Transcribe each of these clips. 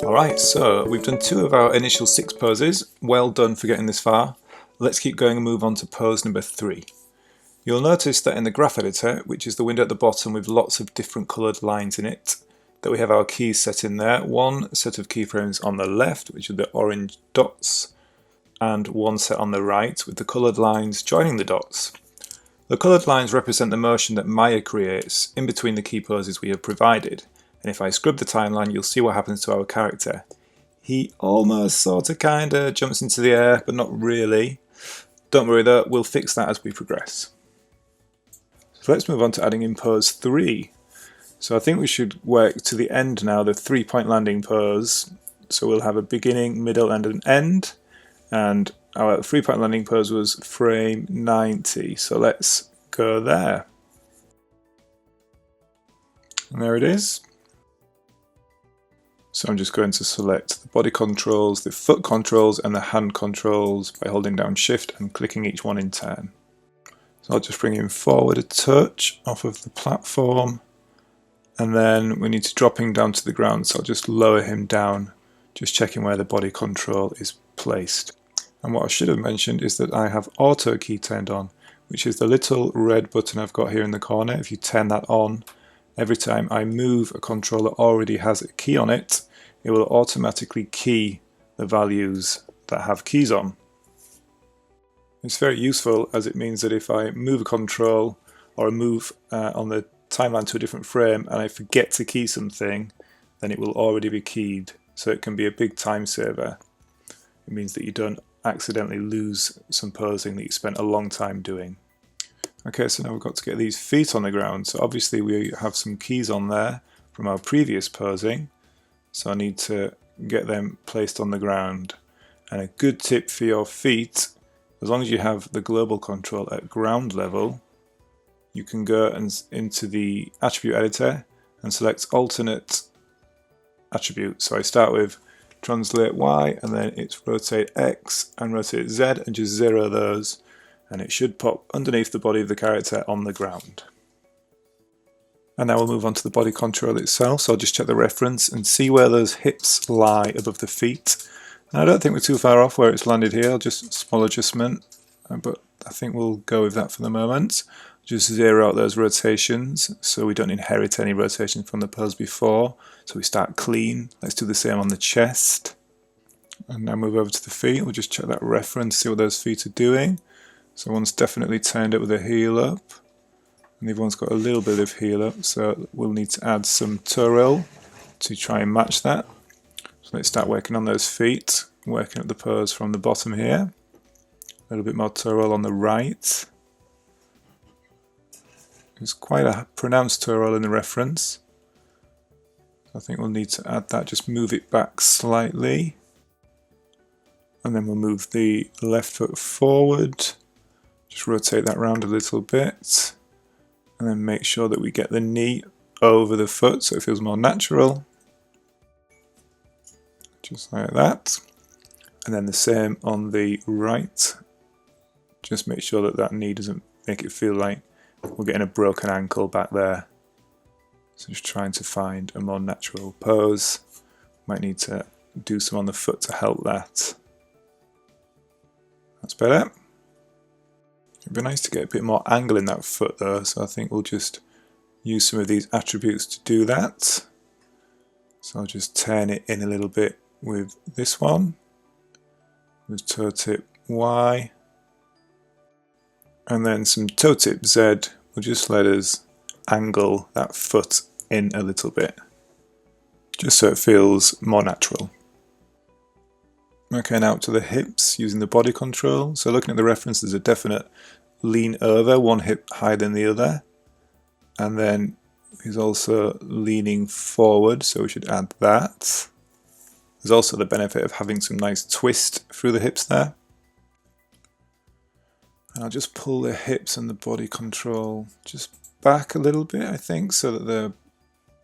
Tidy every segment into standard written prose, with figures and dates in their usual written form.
Alright, so we've done 2 of our initial 6 poses. Well done for getting this far. Let's keep going and move on to pose number 3. You'll notice that in the graph editor, which is the window at the bottom with lots of different coloured lines in it, that we have our keys set in there. One set of keyframes on the left, which are the orange dots, and one set on the right with the coloured lines joining the dots. The coloured lines represent the motion that Maya creates in between the key poses we have provided. And if I scrub the timeline, you'll see what happens to our character. He almost sort of kinda jumps into the air, but not really. Don't worry though, we'll fix that as we progress. So let's move on to adding in pose 3. So I think we should work to the end now, the 3-point landing pose. So we'll have a beginning, middle and an end. And our 3-point landing pose was frame 90. So let's go there. And there it is. So I'm just going to select the body controls, the foot controls and the hand controls by holding down Shift and clicking each one in turn. So I'll just bring him forward a touch off of the platform, and then we need to drop him down to the ground, so I'll just lower him down, just checking where the body control is placed. And what I should have mentioned is that I have auto key turned on, which is the little red button I've got here in the corner. If you turn that on, every time I move a controller already has a key on it, it will automatically key the values that have keys on. It's very useful as it means that if I move a control or move on the timeline to a different frame and I forget to key something, then it will already be keyed, so it can be a big time saver. It means that you don't accidentally lose some posing that you spent a long time doing. Okay, so now we've got to get these feet on the ground. So obviously we have some keys on there from our previous posing, so I need to get them placed on the ground. And a good tip for your feet, as long as you have the global control at ground level, you can go into the attribute editor and select alternate attribute. So I start with translate Y, and then it's rotate X and rotate Z, and just zero those, and it should pop underneath the body of the character on the ground. And now we'll move on to the body control itself, so I'll just check the reference and see where those hips lie above the feet. And I don't think we're too far off where it's landed here, just a small adjustment, but I think we'll go with that for the moment. Just zero out those rotations so we don't inherit any rotations from the pose before, so we start clean. Let's do the same on the chest. And now move over to the feet. We'll just check that reference, see what those feet are doing. So one's definitely turned up with a heel up, and the other one's got a little bit of heel up, so we'll need to add some toe roll to try and match that. So let's start working on those feet, working up the pose from the bottom here. A little bit more toe roll on the right. There's quite a pronounced toe roll in the reference. I think we'll need to add that, just move it back slightly. And then we'll move the left foot forward. Just rotate that round a little bit. And then make sure that we get the knee over the foot so it feels more natural. Just like that. And then the same on the right. Just make sure that that knee doesn't make it feel like we're getting a broken ankle back there. So just trying to find a more natural pose. Might need to do some on the foot to help that. That's better. It'd be nice to get a bit more angle in that foot though, so I think we'll just use some of these attributes to do that. So I'll just turn it in a little bit with this one, with toe tip Y, and then some toe tip Z will just let us angle that foot in a little bit, just so it feels more natural. Okay, now up to the hips using the body control. So looking at the reference, there's a definite lean over, one hip higher than the other, and then he's also leaning forward, so we should add that. There's also the benefit of having some nice twist through the hips there. And I'll just pull the hips and the body control just back a little bit, I think, so that the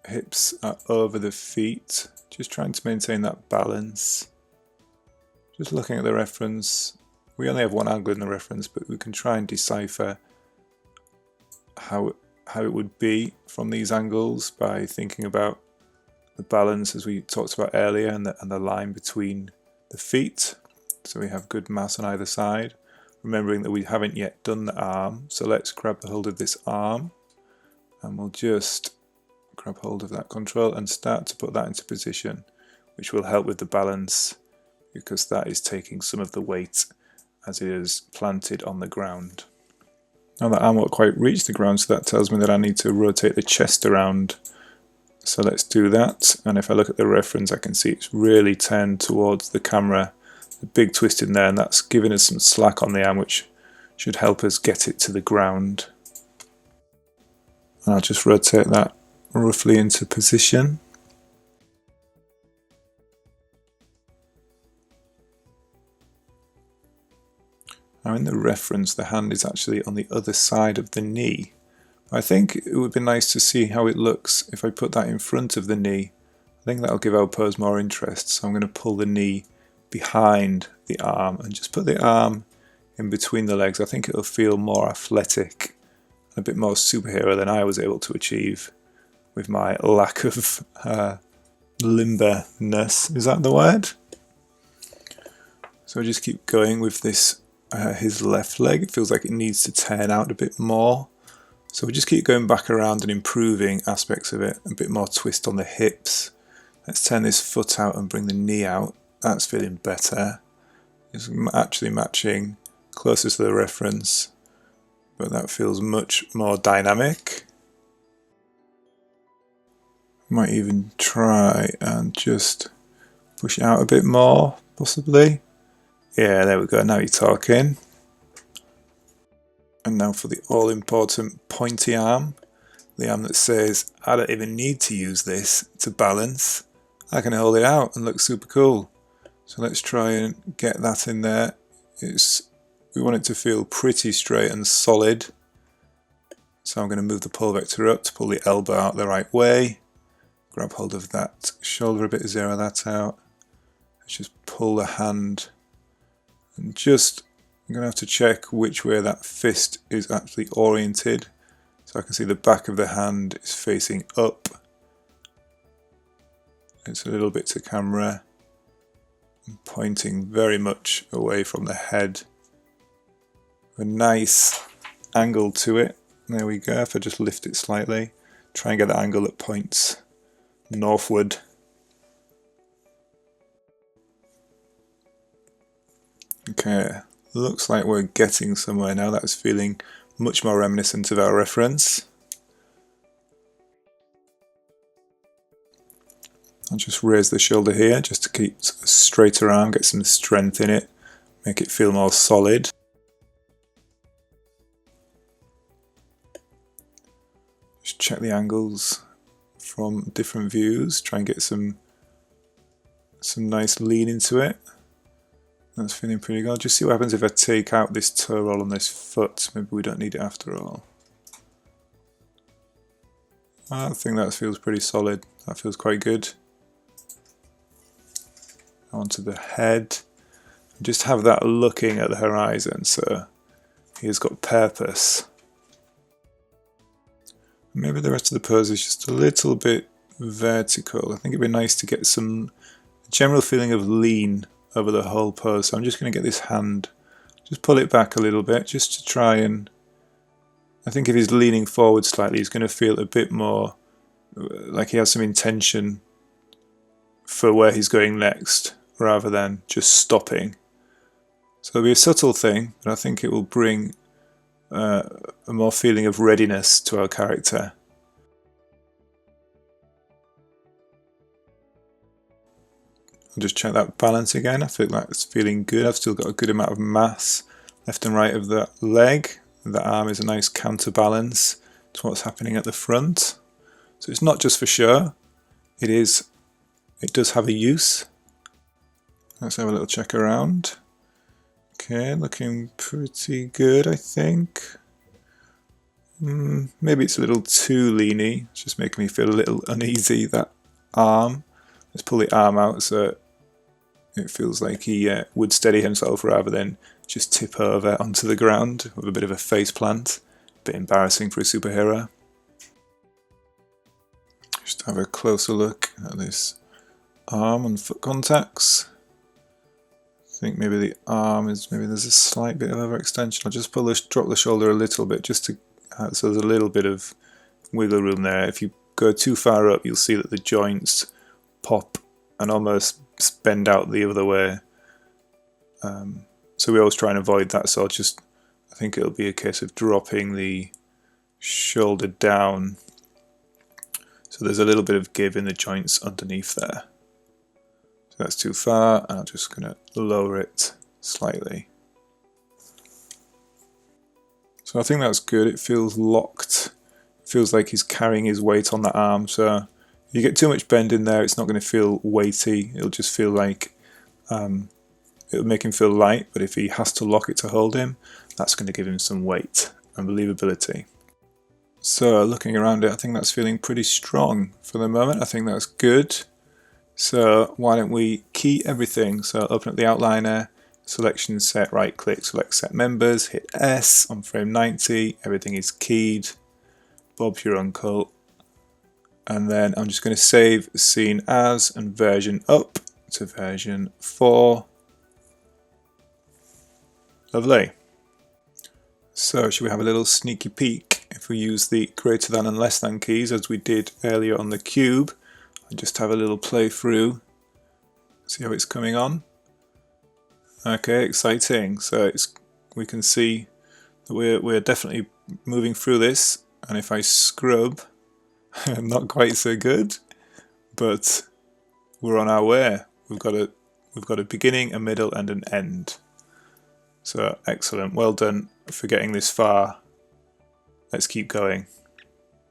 hips are over the feet, just trying to maintain that balance. Just looking at the reference, we only have one angle in the reference, but we can try and decipher how it would be from these angles by thinking about the balance as we talked about earlier, and the line between the feet, so we have good mass on either side. Remembering that we haven't yet done the arm, so let's grab hold of this arm and we'll just grab hold of that control and start to put that into position, which will help with the balance because that is taking some of the weight as it is planted on the ground. Now that arm won't quite reach the ground, so that tells me that I need to rotate the chest around. So let's do that, and if I look at the reference I can see it's really turned towards the camera. A big twist in there, and that's giving us some slack on the arm, which should help us get it to the ground. And I'll just rotate that roughly into position. Now in the reference the hand is actually on the other side of the knee. I think it would be nice to see how it looks if I put that in front of the knee. I think that'll give our pose more interest, so I'm going to pull the knee behind the arm and just put the arm in between the legs. I think it'll feel more athletic, a bit more superhero than I was able to achieve with my lack of limberness. Is that the word? So I just keep going with this, his left leg. It feels like it needs to turn out a bit more. So we just keep going back around and improving aspects of it. A bit more twist on the hips. Let's turn this foot out and bring the knee out. That's feeling better. It's actually matching closer to the reference, but that feels much more dynamic. Might even try and just push it out a bit more, possibly. Yeah, there we go, now you're talking. And now for the all-important pointy arm, the arm that says, I don't even need to use this to balance. I can hold it out and look super cool. So let's try and get that in there. We want it to feel pretty straight and solid. So I'm going to move the pull vector up to pull the elbow out the right way. Grab hold of that shoulder a bit, zero that out. Let's just pull the hand and I'm going to have to check which way that fist is actually oriented. So I can see the back of the hand is facing up. It's a little bit to camera. I'm pointing very much away from the head. A nice angle to it. There we go. If I just lift it slightly, try and get the angle that points northward. Okay, looks like we're getting somewhere now. That's feeling much more reminiscent of our reference. I'll just raise the shoulder here just to keep a straighter arm, get some strength in it, make it feel more solid. Just check the angles from different views, try and get some nice lean into it. That's feeling pretty good. Just see what happens if I take out this toe roll on this foot. Maybe we don't need it after all. I think that feels pretty solid. That feels quite good. Onto the head. Just have that looking at the horizon, so he's got purpose. Maybe the rest of the pose is just a little bit vertical. I think it'd be nice to get some general feeling of lean over the whole pose. So I'm just going to get this hand, just pull it back a little bit, just to try and, I think if he's leaning forward slightly, he's going to feel a bit more like he has some intention for where he's going next, rather than just stopping. So it'll be a subtle thing, but I think it will bring a more feeling of readiness to our character. I'll just check that balance again. I feel like it's feeling good. I've still got a good amount of mass left and right of the leg. The arm is a nice counterbalance to what's happening at the front. So it's not just for show. It does have a use. Let's have a little check around. Okay, looking pretty good, I think. Maybe it's a little too leany. It's just making me feel a little uneasy, that arm. Let's pull the arm out so it feels like he would steady himself rather than just tip over onto the ground with a bit of a face plant. A bit embarrassing for a superhero. Just have a closer look at this arm and foot contacts. I think maybe the arm is, maybe there's a slight bit of overextension. I'll just drop the shoulder a little bit just to, so there's a little bit of wiggle room there. If you go too far up, you'll see that the joints pop and almost bend out the other way. So we always try and avoid that, so I think it'll be a case of dropping the shoulder down so there's a little bit of give in the joints underneath there. So that's too far, and I'm just going to lower it slightly. So I think that's good. It feels locked. It feels like he's carrying his weight on that arm, so if you get too much bend in there, it's not going to feel weighty. It'll just feel like it'll make him feel light, but if he has to lock it to hold him, that's going to give him some weight and believability. So looking around it, I think that's feeling pretty strong for the moment. I think that's good. So why don't we key everything? So open up the outliner, selection set, right click, select set members, hit S on frame 90, everything is keyed, Bob's your uncle. And then I'm just going to save scene as and version up to version 4. Lovely. So should we have a little sneaky peek if we use the greater than and less than keys as we did earlier on the cube, and just have a little play through, see how it's coming on. Okay, exciting. So we can see that we're definitely moving through this, and if I scrub, not quite so good, but we're on our way. We've got a beginning, a middle, and an end. So excellent, well done for getting this far. Let's keep going.